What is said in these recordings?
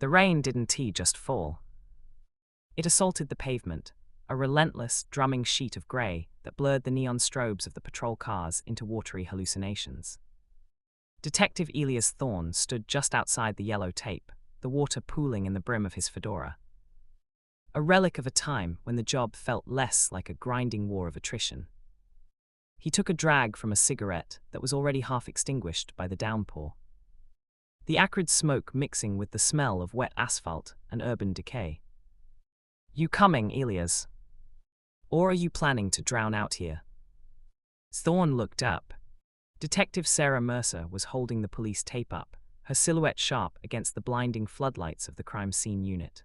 The rain didn't just fall. It assaulted the pavement, a relentless, drumming sheet of grey that blurred the neon strobes of the patrol cars into watery hallucinations. Detective Elias Thorne stood just outside the yellow tape, the water pooling in the brim of his fedora. A relic of a time when the job felt less like a grinding war of attrition. He took a drag from a cigarette that was already half extinguished by the downpour. The acrid smoke mixing with the smell of wet asphalt and urban decay. You coming, Elias? Or are you planning to drown out here? Thorne looked up. Detective Sarah Mercer was holding the police tape up, her silhouette sharp against the blinding floodlights of the crime scene unit.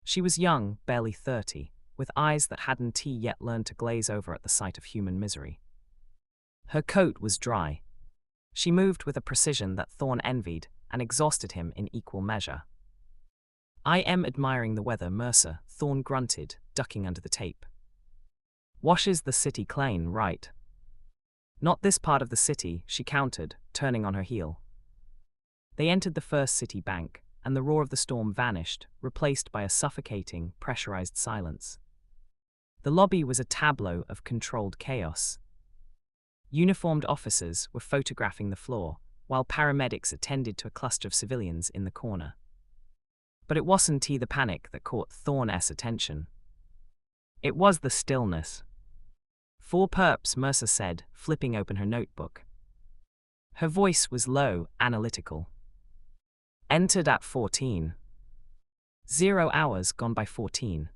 She was young, barely 30, with eyes that hadn't yet learned to glaze over at the sight of human misery. Her coat was dry. She moved with a precision that Thorne envied and exhausted him in equal measure. I am admiring the weather, Mercer, Thorne grunted, ducking under the tape. Washes the city clean, right? Not this part of the city, she countered, turning on her heel. They entered the First City Bank, and the roar of the storm vanished, replaced by a suffocating, pressurized silence. The lobby was a tableau of controlled chaos. Uniformed officers were photographing the floor, while paramedics attended to a cluster of civilians in the corner. But it wasn't the panic that caught Thorne's attention. It was the stillness. 4 perps, Mercer said, flipping open her notebook. Her voice was low, analytical. Entered at 14. 0 hours gone by 14.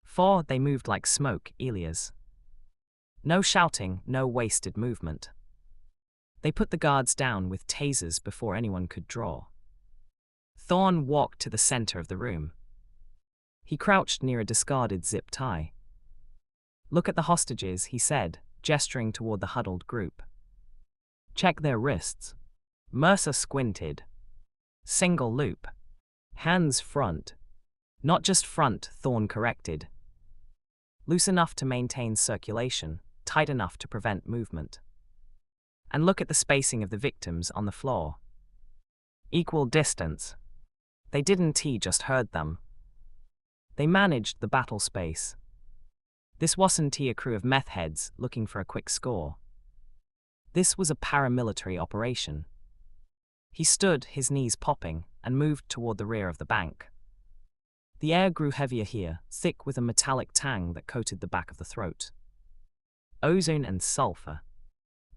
4, they moved like smoke, Elias. No shouting, no wasted movement. They put the guards down with tasers before anyone could draw. Thorne walked to the center of the room. He crouched near a discarded zip tie. Look at the hostages, he said, gesturing toward the huddled group. Check their wrists. Mercer squinted. Single loop. Hands front. Not just front, Thorne corrected. Loose enough to maintain circulation, tight enough to prevent movement. And look at the spacing of the victims on the floor. Equal distance. They didn't just herd them. They managed the battle space. This wasn't a crew of meth heads looking for a quick score. This was a paramilitary operation. He stood, his knees popping, and moved toward the rear of the bank. The air grew heavier here, thick with a metallic tang that coated the back of the throat. Ozone and sulfur.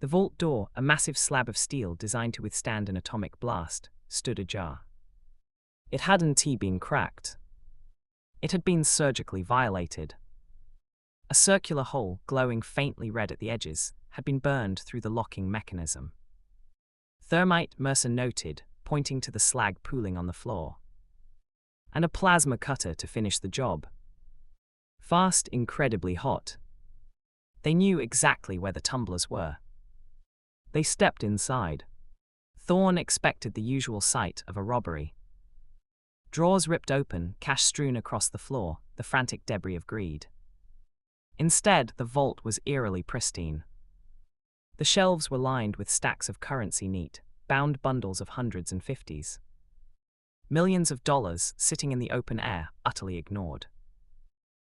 The vault door, a massive slab of steel designed to withstand an atomic blast, stood ajar. It hadn't been cracked. It had been surgically violated. A circular hole, glowing faintly red at the edges, had been burned through the locking mechanism. Thermite, Mercer noted, pointing to the slag pooling on the floor. And a plasma cutter to finish the job. Fast, incredibly hot. They knew exactly where the tumblers were. They stepped inside. Thorne expected the usual sight of a robbery. Drawers ripped open, cash strewn across the floor, the frantic debris of greed. Instead, the vault was eerily pristine. The shelves were lined with stacks of currency, neat, bound bundles of hundreds and fifties. Millions of dollars sitting in the open air, utterly ignored.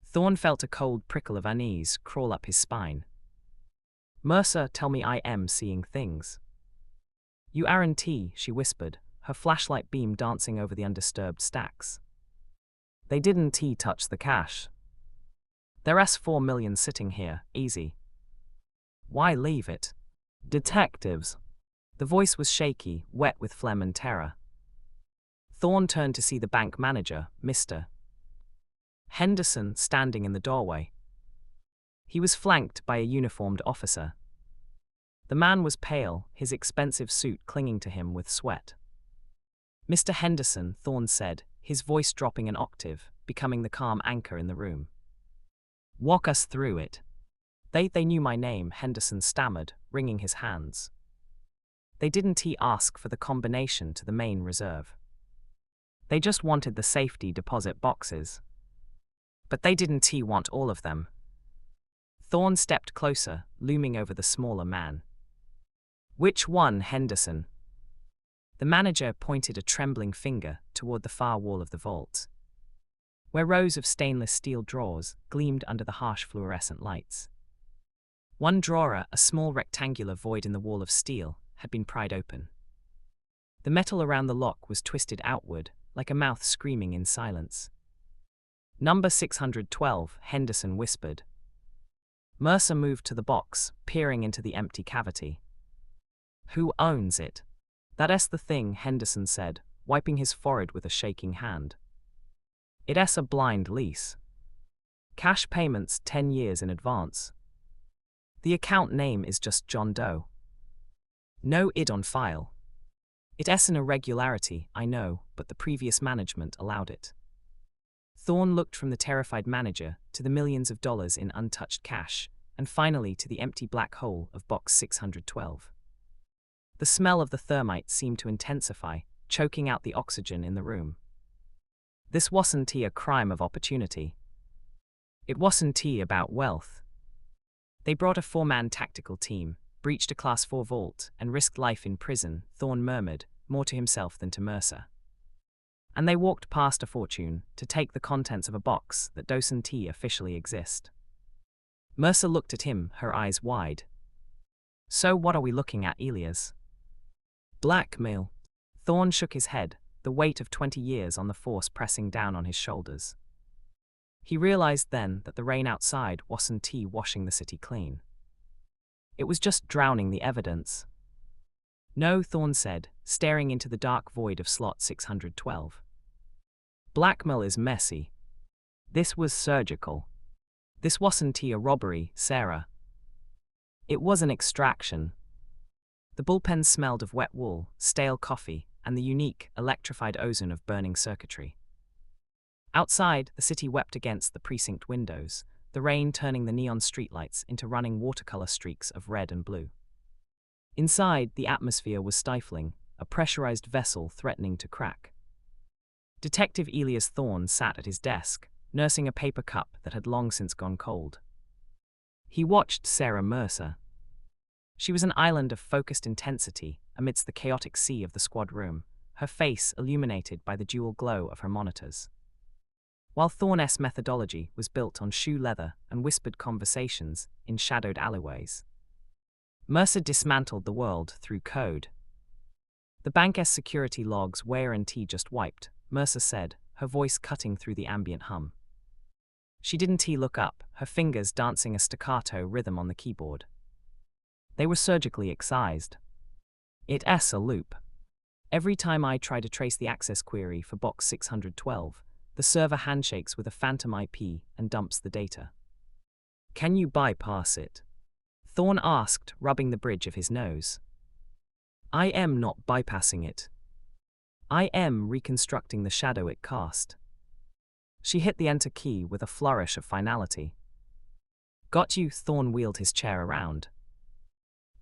Thorne felt a cold prickle of unease crawl up his spine. Mercer, tell me I am seeing things. You aren't, she whispered, her flashlight beam dancing over the undisturbed stacks. They didn't touch the cash. There's 4 million sitting here, easy. Why leave it? Detectives. The voice was shaky, wet with phlegm and terror. Thorne turned to see the bank manager, Mr. Henderson, standing in the doorway. He was flanked by a uniformed officer. The man was pale, his expensive suit clinging to him with sweat. Mr. Henderson, Thorne said, his voice dropping an octave, becoming the calm anchor in the room. Walk us through it. They knew my name, Henderson stammered, wringing his hands. They didn't ask for the combination to the main reserve. They just wanted the safety deposit boxes. But they didn't want all of them. Thorne stepped closer, looming over the smaller man. Which one, Henderson? The manager pointed a trembling finger toward the far wall of the vault, where rows of stainless steel drawers gleamed under the harsh fluorescent lights. One drawer, a small rectangular void in the wall of steel, had been pried open. The metal around the lock was twisted outward, like a mouth screaming in silence. "Number 612, Henderson whispered. Mercer moved to the box, peering into the empty cavity. "Who owns it?" "That's the thing," Henderson said, wiping his forehead with a shaking hand. "It's a blind lease. Cash payments 10 years in advance. The account name is just John Doe. No id on file. It's an irregularity, I know, but the previous management allowed it." Thorne looked from the terrified manager to the millions of dollars in untouched cash, and finally to the empty black hole of box 612. The smell of the thermite seemed to intensify, choking out the oxygen in the room. This wasn't a crime of opportunity. It wasn't about wealth. They brought a 4-man tactical team, breached a Class 4 vault, and risked life in prison, Thorne murmured, more to himself than to Mercer. And they walked past a fortune to take the contents of a box that doesn't officially exist. Mercer looked at him, her eyes wide. "So what are we looking at, Elias?" "Blackmail." Thorne shook his head, the weight of 20 years on the force pressing down on his shoulders. He realized then that the rain outside wasn't washing the city clean. It was just drowning the evidence. "No," Thorne said, staring into the dark void of slot 612. "Blackmail is messy. This was surgical. This wasn't a robbery, Sarah. It was an extraction." The bullpen smelled of wet wool, stale coffee, and the unique, electrified ozone of burning circuitry. Outside, the city wept against the precinct windows, the rain turning the neon streetlights into running watercolor streaks of red and blue. Inside, the atmosphere was stifling, a pressurized vessel threatening to crack. Detective Elias Thorne sat at his desk, nursing a paper cup that had long since gone cold. He watched Sarah Mercer. She was an island of focused intensity amidst the chaotic sea of the squad room, her face illuminated by the dual glow of her monitors. While Thorne's methodology was built on shoe leather and whispered conversations in shadowed alleyways, Mercer dismantled the world through code. "The bank's security logs weren't just wiped," Mercer said, her voice cutting through the ambient hum. She didn't look up, her fingers dancing a staccato rhythm on the keyboard. "They were surgically excised. It's a loop. Every time I try to trace the access query for box 612, the server handshakes with a phantom IP and dumps the data." "Can you bypass it?" Thorne asked, rubbing the bridge of his nose. "I am not bypassing it. I am reconstructing the shadow it cast." She hit the enter key with a flourish of finality. "Got you." Thorne wheeled his chair around.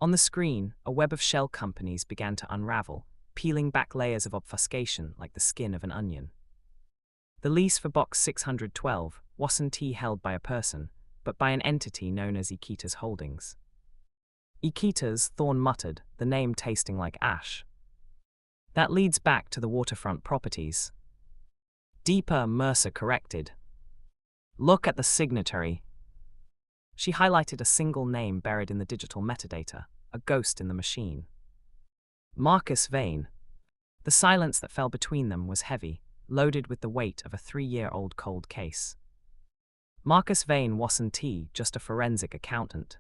On the screen, a web of shell companies began to unravel, peeling back layers of obfuscation like the skin of an onion. The lease for box 612 wasn't held by a person, but by an entity known as Iquitas Holdings. Iquitas, Thorne muttered, the name tasting like ash. "That leads back to the waterfront properties." "Deeper," Mercer corrected. "Look at the signatory." She highlighted a single name buried in the digital metadata, a ghost in the machine. Marcus Vane. The silence that fell between them was heavy, loaded with the weight of a 3-year-old cold case. Marcus Vane wasn't just a forensic accountant.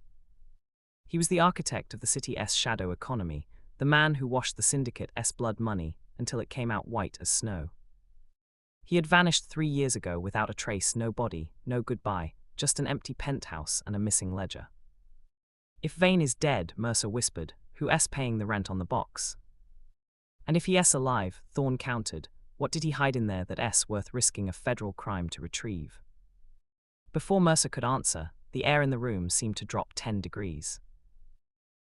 He was the architect of the city's shadow economy, the man who washed the syndicate's blood money until it came out white as snow. He had vanished 3 years ago without a trace, no body, no goodbye, just an empty penthouse and a missing ledger. "If Vane is dead," Mercer whispered, "who's paying the rent on the box?" "And if he's alive," Thorne countered, "what did he hide in there that's worth risking a federal crime to retrieve?" Before Mercer could answer, the air in the room seemed to drop 10 degrees.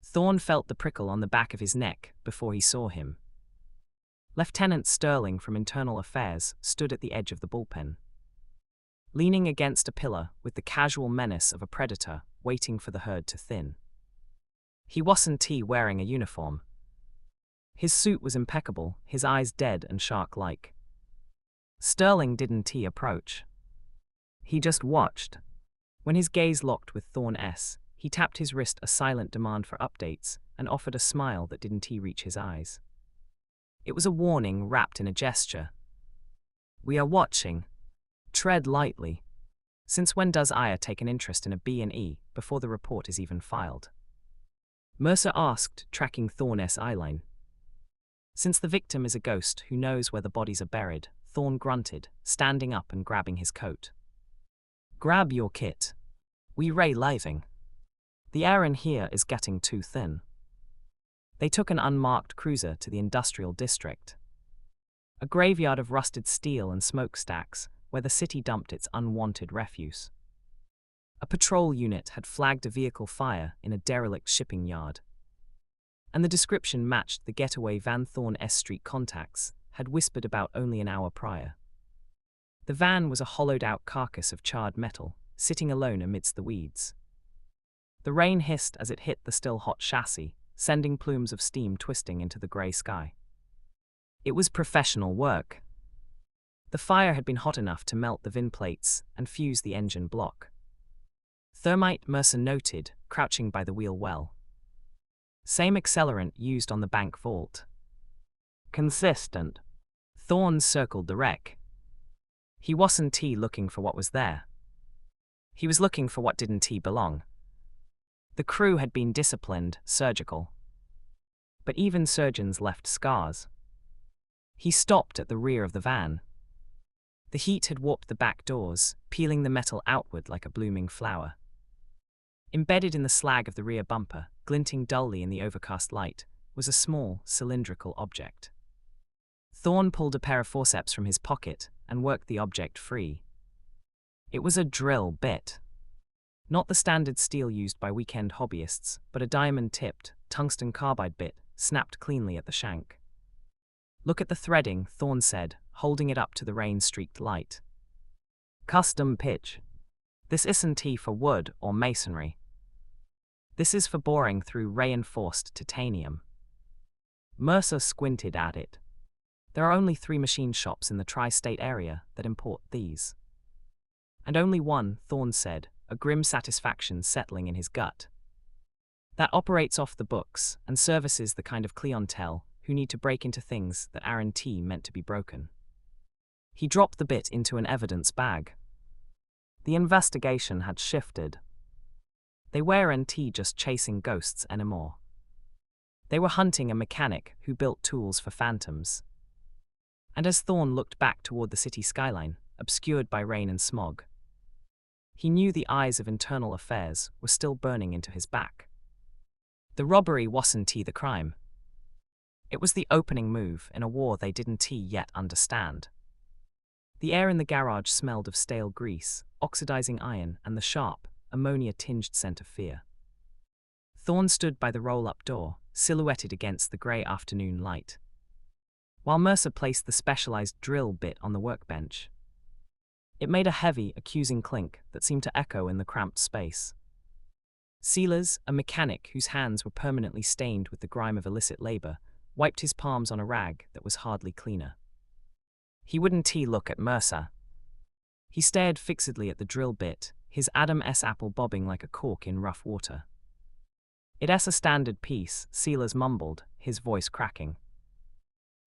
Thorne felt the prickle on the back of his neck before he saw him. Lieutenant Sterling from Internal Affairs stood at the edge of the bullpen, leaning against a pillar with the casual menace of a predator waiting for the herd to thin. He wasn't wearing a uniform. His suit was impeccable, his eyes dead and shark-like. Sterling didn't approach. He just watched. When his gaze locked with Thorne, he tapped his wrist, a silent demand for updates, and offered a smile that didn't reach his eyes. It was a warning wrapped in a gesture. "We are watching. Tread lightly. Since when does Aya take an interest in a B&E before the report is even filed?" Mercer asked, tracking Thorne's eyeline. "Since the victim is a ghost who knows where the bodies are buried," Thorne grunted, standing up and grabbing his coat. "Grab your kit. We living. The air in here is getting too thin." They took an unmarked cruiser to the industrial district. A graveyard of rusted steel and smokestacks, where the city dumped its unwanted refuse. A patrol unit had flagged a vehicle fire in a derelict shipping yard. And the description matched the getaway van Thorne Street contacts had whispered about only an hour prior. The van was a hollowed-out carcass of charred metal, sitting alone amidst the weeds. The rain hissed as it hit the still-hot chassis, sending plumes of steam twisting into the grey sky. It was professional work. The fire had been hot enough to melt the VIN plates and fuse the engine block. Thermite, Mercer noted, crouching by the wheel well. Same accelerant used on the bank vault. Consistent. Thorne circled the wreck. He wasn't looking for what was there. He was looking for what didn't belong. The crew had been disciplined, surgical. But even surgeons left scars. He stopped at the rear of the van. The heat had warped the back doors, peeling the metal outward like a blooming flower. Embedded in the slag of the rear bumper, glinting dully in the overcast light, was a small, cylindrical object. Thorne pulled a pair of forceps from his pocket and worked the object free. It was a drill bit. Not the standard steel used by weekend hobbyists, but a diamond-tipped, tungsten carbide bit, snapped cleanly at the shank. "Look at the threading," Thorne said, holding it up to the rain-streaked light. "Custom pitch. This isn't for wood or masonry. This is for boring through reinforced titanium." Mercer squinted at it. There are only 3 machine shops in the tri-state area that import these. And only one, Thorne said, a grim satisfaction settling in his gut. That operates off the books and services the kind of clientele who need to break into things that aren't meant to be broken. He dropped the bit into an evidence bag. The investigation had shifted. They weren't just chasing ghosts anymore. They were hunting a mechanic who built tools for phantoms. And as Thorne looked back toward the city skyline, obscured by rain and smog, he knew the eyes of internal affairs were still burning into his back. The robbery wasn't the crime. It was the opening move in a war they didn't yet understand. The air in the garage smelled of stale grease, oxidizing iron, and the sharp, ammonia-tinged scent of fear. Thorne stood by the roll-up door, silhouetted against the grey afternoon light, while Mercer placed the specialized drill bit on the workbench. It made a heavy, accusing clink that seemed to echo in the cramped space. Sealers, a mechanic whose hands were permanently stained with the grime of illicit labor, wiped his palms on a rag that was hardly cleaner. He wouldn't look at Mercer. He stared fixedly at the drill bit, his Adam's apple bobbing like a cork in rough water. "It's a standard piece," Sealers mumbled, his voice cracking.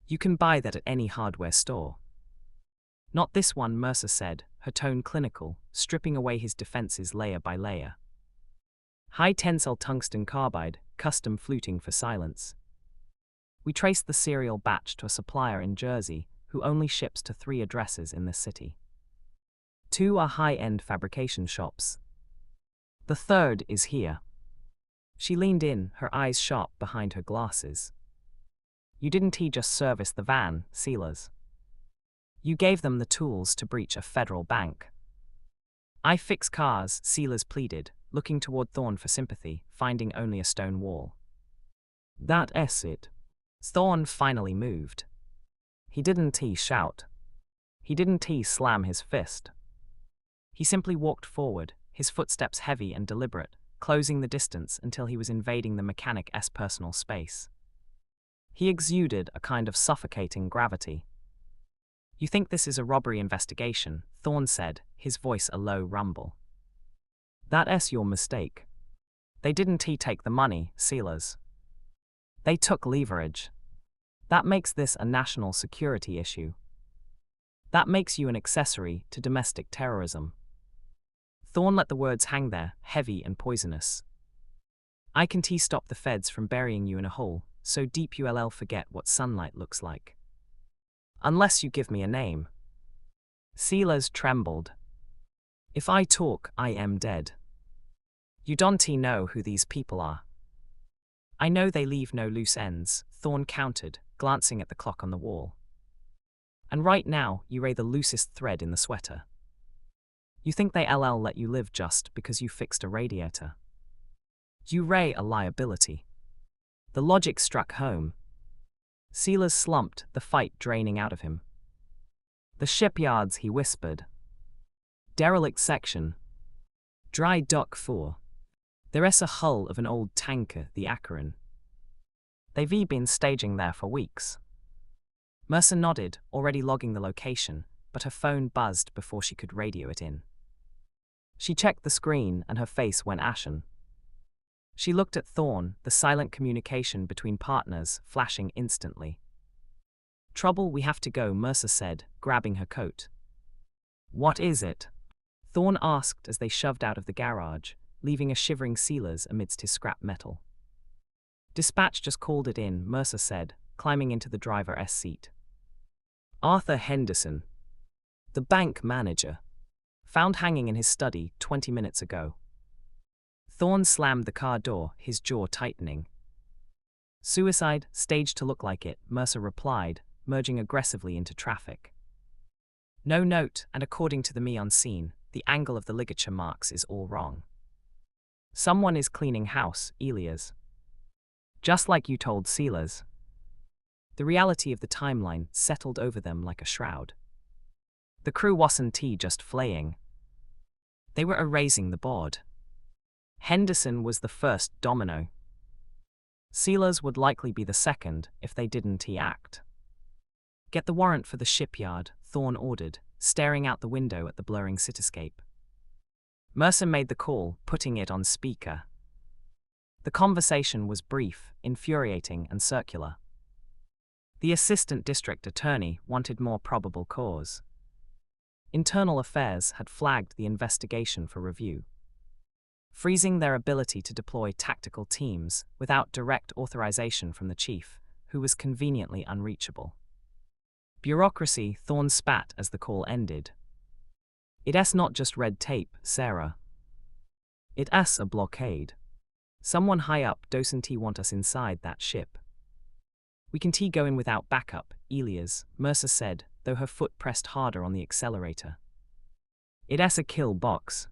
"You can buy that at any hardware store." "Not this one," Mercer said, her tone clinical, stripping away his defenses layer by layer. "High-tensile tungsten carbide, custom fluting for silence. We traced the serial batch to a supplier in Jersey who only ships to 3 addresses in this city. 2 are high-end fabrication shops. The 3rd is here." She leaned in, her eyes sharp behind her glasses. "You didn't just service the van, Sealers. You gave them the tools to breach a federal bank." "I fix cars," Sealers pleaded, looking toward Thorne for sympathy, finding only a stone wall. "That's it." Thorne finally moved. He didn't shout. He didn't slam his fist. He simply walked forward, his footsteps heavy and deliberate, closing the distance until he was invading the mechanic's personal space. He exuded a kind of suffocating gravity. "You think this is a robbery investigation," Thorne said, his voice a low rumble. "That's your mistake. They didn't take the money, sealers. They took leverage. That makes this a national security issue. That makes you an accessory to domestic terrorism." Thorne let the words hang there, heavy and poisonous. "I can stop the feds from burying you in a hole so deep you'll forget what sunlight looks like. Unless you give me a name." Sealers trembled. "If I talk, I am dead. You don't know who these people are." "I know they leave no loose ends," Thorne countered, glancing at the clock on the wall. "And right now, you're the loosest thread in the sweater. You think they'll let you live just because you fixed a radiator. You're a liability." The logic struck home. Sealers slumped, the fight draining out of him. "The shipyards," he whispered. "Derelict section. Dry dock 4. There's a hull of an old tanker, the Acheron. They've been staging there for weeks." Mercer nodded, already logging the location, but her phone buzzed before she could radio it in. She checked the screen and her face went ashen. She looked at Thorne, the silent communication between partners flashing instantly. "Trouble, we have to go," Mercer said, grabbing her coat. "What is it?" Thorne asked as they shoved out of the garage, leaving a shivering Sealers amidst his scrap metal. "Dispatch just called it in," Mercer said, climbing into the driver's seat. "Arthur Henderson, the bank manager, found hanging in his study 20 minutes ago." Thorne slammed the car door, his jaw tightening. "Suicide, staged to look like it," Mercer replied, merging aggressively into traffic. "No note, and according to the me on scene, the angle of the ligature marks is all wrong. Someone is cleaning house, Elias. Just like you told Sealers." The reality of the timeline settled over them like a shroud. The crew wasn't just flaying. They were erasing the board. Henderson was the first domino. Sealers would likely be the second if they didn't act. "Get the warrant for the shipyard," Thorne ordered, staring out the window at the blurring cityscape. Mercer made the call, putting it on speaker. The conversation was brief, infuriating, and circular. The assistant district attorney wanted more probable cause. Internal Affairs had flagged the investigation for review, freezing their ability to deploy tactical teams without direct authorization from the chief, who was conveniently unreachable. Bureaucracy, Thorne spat as the call ended. "It's not just red tape, Sarah. It's a blockade. Someone high up doesn't want us inside that ship." "We can go in without backup, Elias," Mercer said, though her foot pressed harder on the accelerator. "It's a kill box.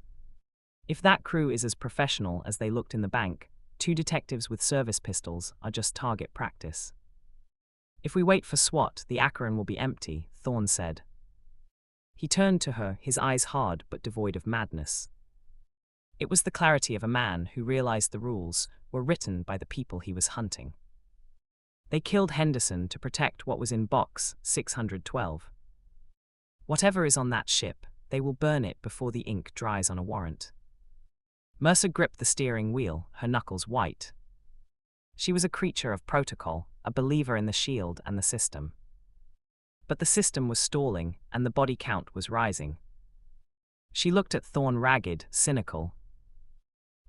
If that crew is as professional as they looked in the bank, 2 detectives with service pistols are just target practice. If we wait for SWAT, the Acheron will be empty," Thorne said. He turned to her, his eyes hard but devoid of madness. It was the clarity of a man who realized the rules were written by the people he was hunting. They killed Henderson to protect what was in box 612. Whatever is on that ship, they will burn it before the ink dries on a warrant. Mercer gripped the steering wheel, her knuckles white. She was a creature of protocol, a believer in the shield and the system. But the system was stalling, and the body count was rising. She looked at Thorne ragged, cynical,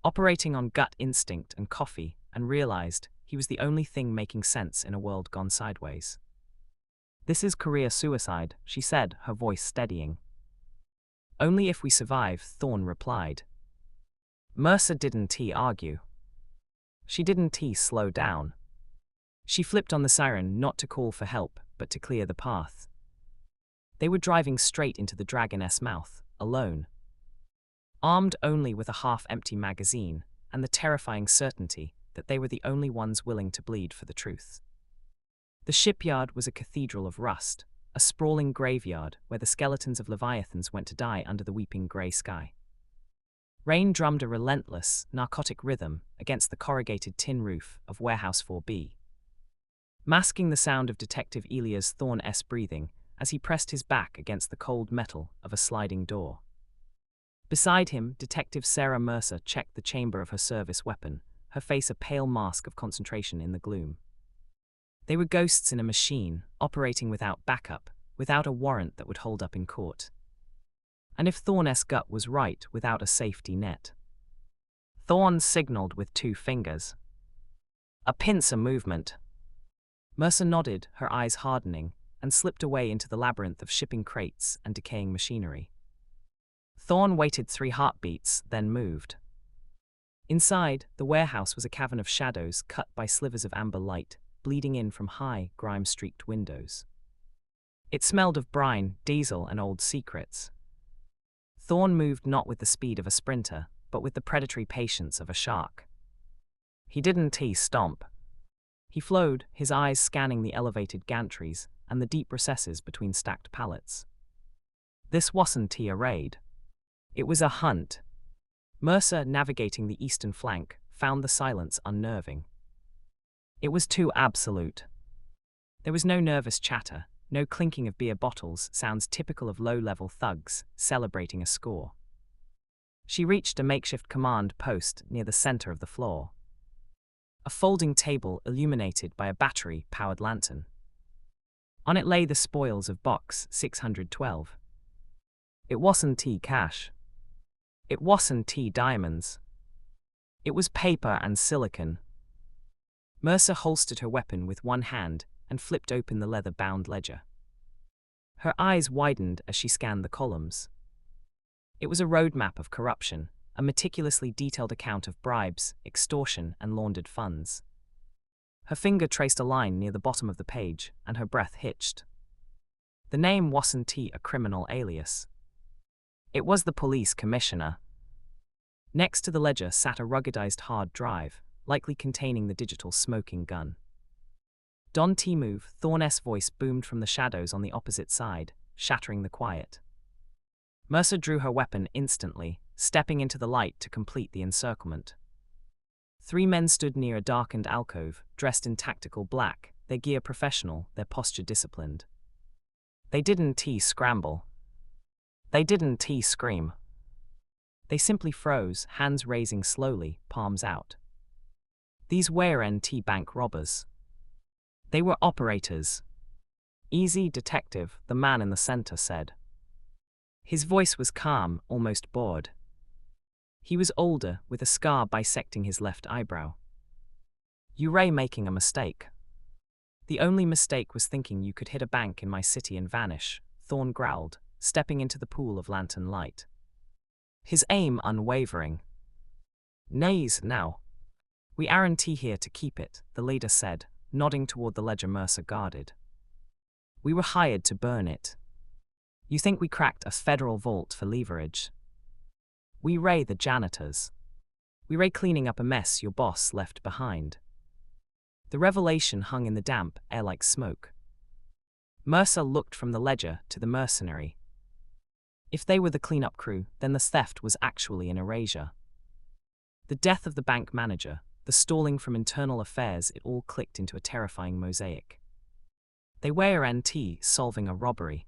operating on gut instinct and coffee, and realized he was the only thing making sense in a world gone sideways. "This is career suicide," she said, her voice steadying. "Only if we survive," Thorne replied. Mercer didn't argue. She didn't slow down. She flipped on the siren not to call for help, but to clear the path. They were driving straight into the Dragon's mouth, alone. Armed only with a half-empty magazine, and the terrifying certainty that they were the only ones willing to bleed for the truth. The shipyard was a cathedral of rust, a sprawling graveyard where the skeletons of leviathans went to die under the weeping grey sky. Rain drummed a relentless, narcotic rhythm against the corrugated tin roof of Warehouse 4B. masking the sound of Detective Elias Thorne's breathing as he pressed his back against the cold metal of a sliding door. Beside him, Detective Sarah Mercer checked the chamber of her service weapon, her face a pale mask of concentration in the gloom. They were ghosts in a machine, operating without backup, without a warrant that would hold up in court. And if Thorne's gut was right, without a safety net. Thorne signaled with 2 fingers. A pincer movement. Mercer nodded, her eyes hardening, and slipped away into the labyrinth of shipping crates and decaying machinery. Thorne waited 3 heartbeats, then moved. Inside, the warehouse was a cavern of shadows cut by slivers of amber light, bleeding in from high, grime-streaked windows. It smelled of brine, diesel, and old secrets. Thorne moved not with the speed of a sprinter, but with the predatory patience of a shark. He didn't stomp. He flowed, his eyes scanning the elevated gantries and the deep recesses between stacked pallets. This wasn't a raid. It was a hunt. Mercer, navigating the eastern flank, found the silence unnerving. It was too absolute. There was no nervous chatter, no clinking of beer bottles, sounds typical of low-level thugs celebrating a score. She reached a makeshift command post near the center of the floor. A folding table illuminated by a battery-powered lantern. On it lay the spoils of Box 612. It wasn't cash. It wasn't diamonds. It was paper and silicon. Mercer holstered her weapon with one hand and flipped open the leather-bound ledger. Her eyes widened as she scanned the columns. It was a roadmap of corruption, a meticulously detailed account of bribes, extortion, and laundered funds. Her finger traced a line near the bottom of the page, and her breath hitched. The name wasn't a criminal alias. It was the police commissioner. Next to the ledger sat a ruggedized hard drive, likely containing the digital smoking gun. Don Timu, Thorne's voice boomed from the shadows on the opposite side, shattering the quiet. Mercer drew her weapon instantly, stepping into the light to complete the encirclement. 3 men stood near a darkened alcove, dressed in tactical black, their gear professional, their posture disciplined. They didn't scramble. They didn't scream. They simply froze, hands raising slowly, palms out. These weren't bank robbers. They were operators. Easy, Detective, the man in the center said. His voice was calm, almost bored. He was older, with a scar bisecting his left eyebrow. You're making a mistake. The only mistake was thinking you could hit a bank in my city and vanish, Thorne growled, stepping into the pool of lantern light. His aim unwavering. Nays, now. We aren't here to keep it, the leader said, nodding toward the ledger Mercer guarded. We were hired to burn it. You think we cracked a federal vault for leverage? We ray the janitors. We ray cleaning up a mess your boss left behind. The revelation hung in the damp air like smoke. Mercer looked from the ledger to the mercenary. If they were the cleanup crew, then the theft was actually an erasure. The death of the bank manager, the stalling from internal affairs, it all clicked into a terrifying mosaic. They weren't solving a robbery.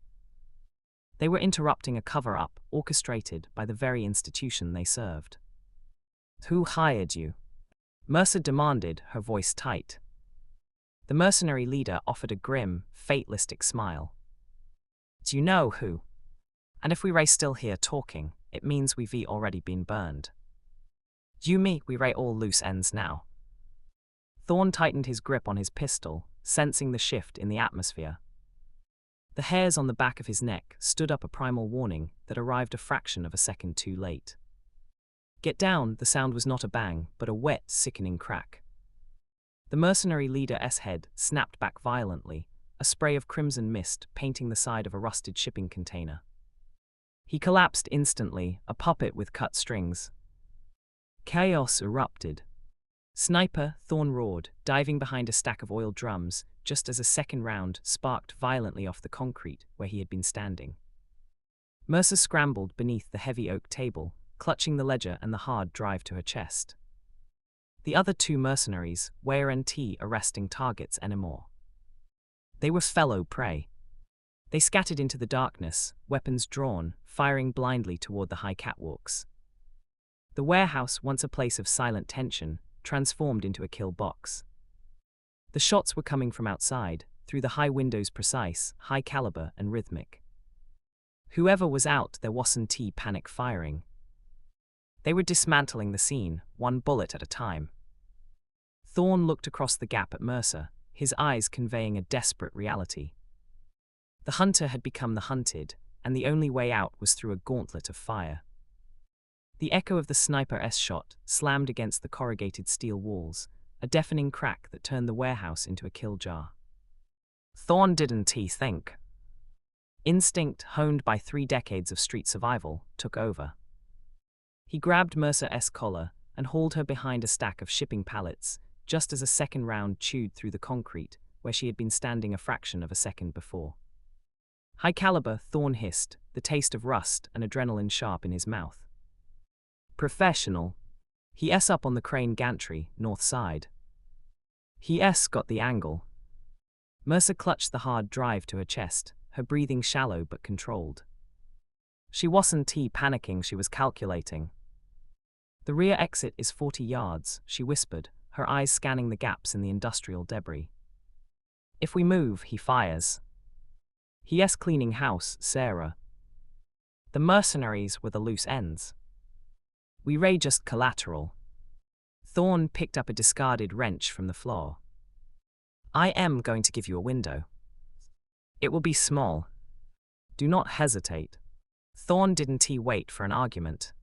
They were interrupting a cover-up orchestrated by the very institution they served. Who hired you? Mercer demanded, her voice tight. The mercenary leader offered a grim, fatalistic smile. Do you know who? And if we ray still here talking, it means we've already been burned. We ray all loose ends now. Thorne tightened his grip on his pistol, sensing the shift in the atmosphere. The hairs on the back of his neck stood up a primal warning that arrived a fraction of a second too late. Get down, the sound was not a bang, but a wet, sickening crack. The mercenary leader's head snapped back violently, a spray of crimson mist painting the side of a rusted shipping container. He collapsed instantly, a puppet with cut strings. Chaos erupted. Sniper, Thorne roared, diving behind a stack of oil drums, just as a second round sparked violently off the concrete where he had been standing. Mercer scrambled beneath the heavy oak table, clutching the ledger and the hard drive to her chest. The other 2 mercenaries weren't arresting targets anymore. They were fellow prey. They scattered into the darkness, weapons drawn, firing blindly toward the high catwalks. The warehouse, once a place of silent tension, transformed into a kill box. The shots were coming from outside, through the high windows, precise, high caliber and rhythmic. Whoever was out there wasn't panic firing. They were dismantling the scene, one bullet at a time. Thorne looked across the gap at Mercer, his eyes conveying a desperate reality. The hunter had become the hunted, and the only way out was through a gauntlet of fire. The echo of the sniper's shot slammed against the corrugated steel walls, a deafening crack that turned the warehouse into a kill jar. Thorne didn't think. Instinct, honed by 3 decades of street survival, took over. He grabbed Mercer's collar and hauled her behind a stack of shipping pallets, just as a second round chewed through the concrete where she had been standing a fraction of a second before. High caliber, Thorne hissed, the taste of rust and adrenaline sharp in his mouth. Professional. He up on the crane gantry, north side. He got the angle. Mercer clutched the hard drive to her chest, her breathing shallow but controlled. She wasn't panicking, she was calculating. The rear exit is 40 yards, she whispered, her eyes scanning the gaps in the industrial debris. If we move, he fires. He cleaning house, Sarah. The mercenaries were the loose ends. We ray just collateral. Thorne picked up a discarded wrench from the floor. I am going to give you a window. It will be small. Do not hesitate. Thorne didn't wait for an argument.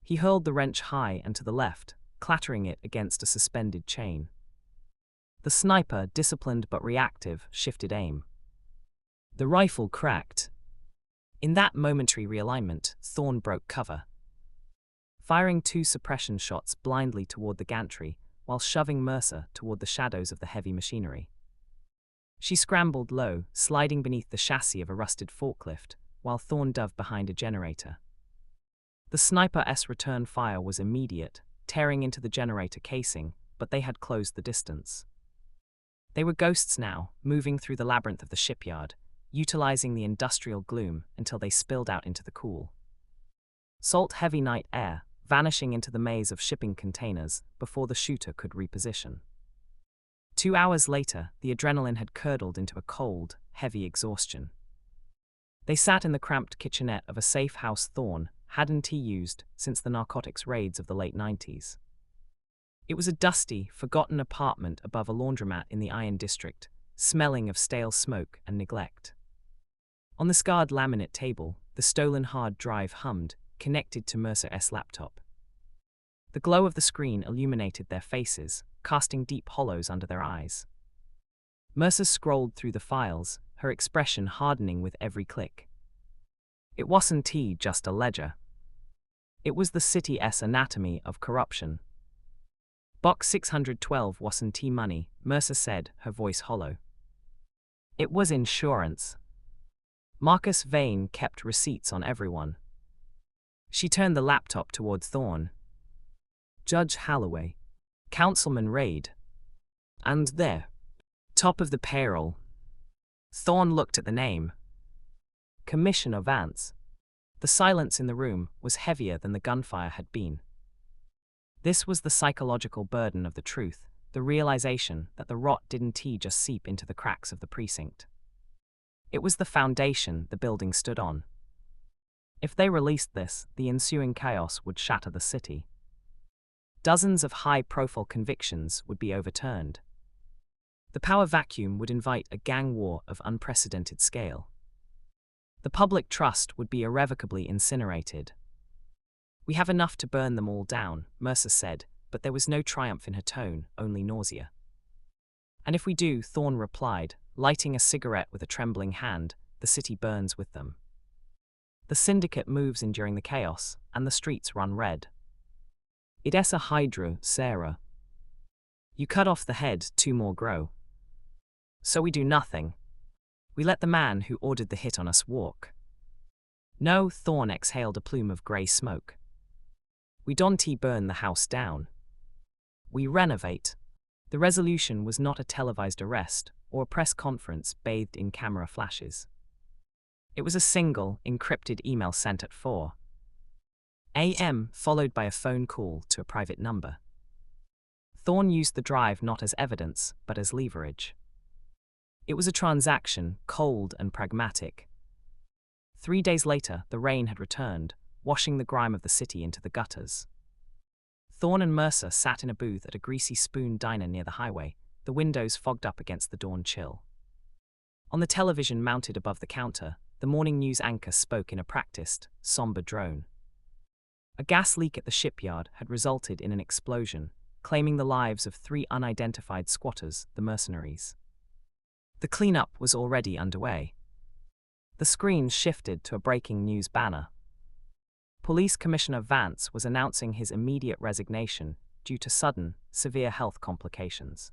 He hurled the wrench high and to the left, clattering it against a suspended chain. The sniper, disciplined but reactive, shifted aim. The rifle cracked. In that momentary realignment, Thorne broke cover, firing 2 suppression shots blindly toward the gantry, while shoving Mercer toward the shadows of the heavy machinery. She scrambled low, sliding beneath the chassis of a rusted forklift, while Thorne dove behind a generator. The sniper's return fire was immediate, tearing into the generator casing, but they had closed the distance. They were ghosts now, moving through the labyrinth of the shipyard, utilizing the industrial gloom until they spilled out into the cool, salt-heavy night air, vanishing into the maze of shipping containers before the shooter could reposition. 2 hours later, the adrenaline had curdled into a cold, heavy exhaustion. They sat in the cramped kitchenette of a safe house Thorne hadn't used since the narcotics raids of the late 90s. It was a dusty, forgotten apartment above a laundromat in the Iron District, smelling of stale smoke and neglect. On the scarred laminate table, the stolen hard drive hummed, connected to Mercer's laptop. The glow of the screen illuminated their faces, casting deep hollows under their eyes. Mercer scrolled through the files, her expression hardening with every click. It wasn't just a ledger. It was the city's anatomy of corruption. Box 612 wasn't money, Mercer said, her voice hollow. It was insurance. Marcus Vane kept receipts on everyone. She turned the laptop toward Thorne. Judge Holloway. Councilman Raid. And there. Top of the payroll. Thorne looked at the name. Commissioner Vance. The silence in the room was heavier than the gunfire had been. This was the psychological burden of the truth, the realization that the rot didn't just seep into the cracks of the precinct. It was the foundation the building stood on. If they released this, the ensuing chaos would shatter the city. Dozens of high-profile convictions would be overturned. The power vacuum would invite a gang war of unprecedented scale. The public trust would be irrevocably incinerated. We have enough to burn them all down, Mercer said, but there was no triumph in her tone, only nausea. And if we do, Thorne replied, lighting a cigarette with a trembling hand, the city burns with them. The syndicate moves in during the chaos, and the streets run red. It's a hydra, Sarah. You cut off the head, 2 more grow. So we do nothing. We let the man who ordered the hit on us walk. No, Thorne exhaled a plume of grey smoke. We don't burn the house down. We renovate. The resolution was not a televised arrest or a press conference bathed in camera flashes. It was a single, encrypted email sent at 4 a.m., followed by a phone call to a private number. Thorne used the drive not as evidence, but as leverage. It was a transaction, cold and pragmatic. 3 days later, the rain had returned, washing the grime of the city into the gutters. Thorne and Mercer sat in a booth at a Greasy Spoon diner near the highway, the windows fogged up against the dawn chill. On the television mounted above the counter, the morning news anchor spoke in a practiced, somber drone. A gas leak at the shipyard had resulted in an explosion, claiming the lives of 3 unidentified squatters, the mercenaries. The cleanup was already underway. The screen shifted to a breaking news banner. Police Commissioner Vance was announcing his immediate resignation due to sudden, severe health complications.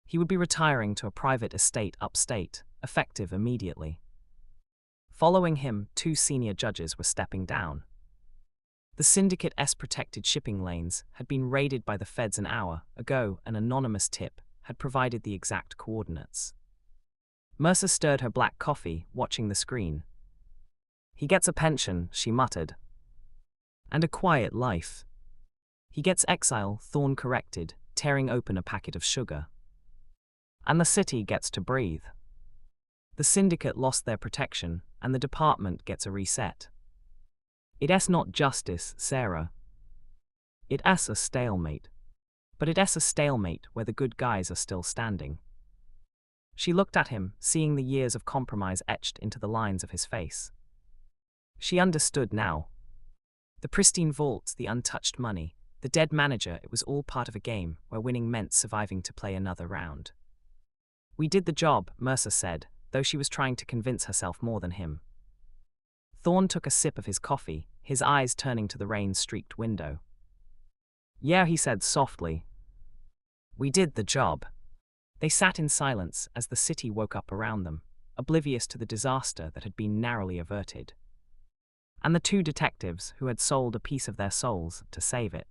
He would be retiring to a private estate upstate, effective immediately. Following him, 2 senior judges were stepping down. The Syndicate's protected shipping lanes had been raided by the feds an hour ago. An anonymous tip had provided the exact coordinates. Mercer stirred her black coffee, watching the screen. "He gets a pension," she muttered. "And a quiet life." "He gets exile," Thorne corrected, tearing open a packet of sugar. "And the city gets to breathe. The syndicate lost their protection, and the department gets a reset. It's not justice, Sarah. It's a stalemate. But it's a stalemate where the good guys are still standing." She looked at him, seeing the years of compromise etched into the lines of his face. She understood now. The pristine vaults, the untouched money, the dead manager, it was all part of a game where winning meant surviving to play another round. "We did the job," Mercer said, though she was trying to convince herself more than him. Thorne took a sip of his coffee, his eyes turning to the rain-streaked window. "Yeah," he said softly. "We did the job." They sat in silence as the city woke up around them, oblivious to the disaster that had been narrowly averted. And the 2 detectives who had sold a piece of their souls to save it.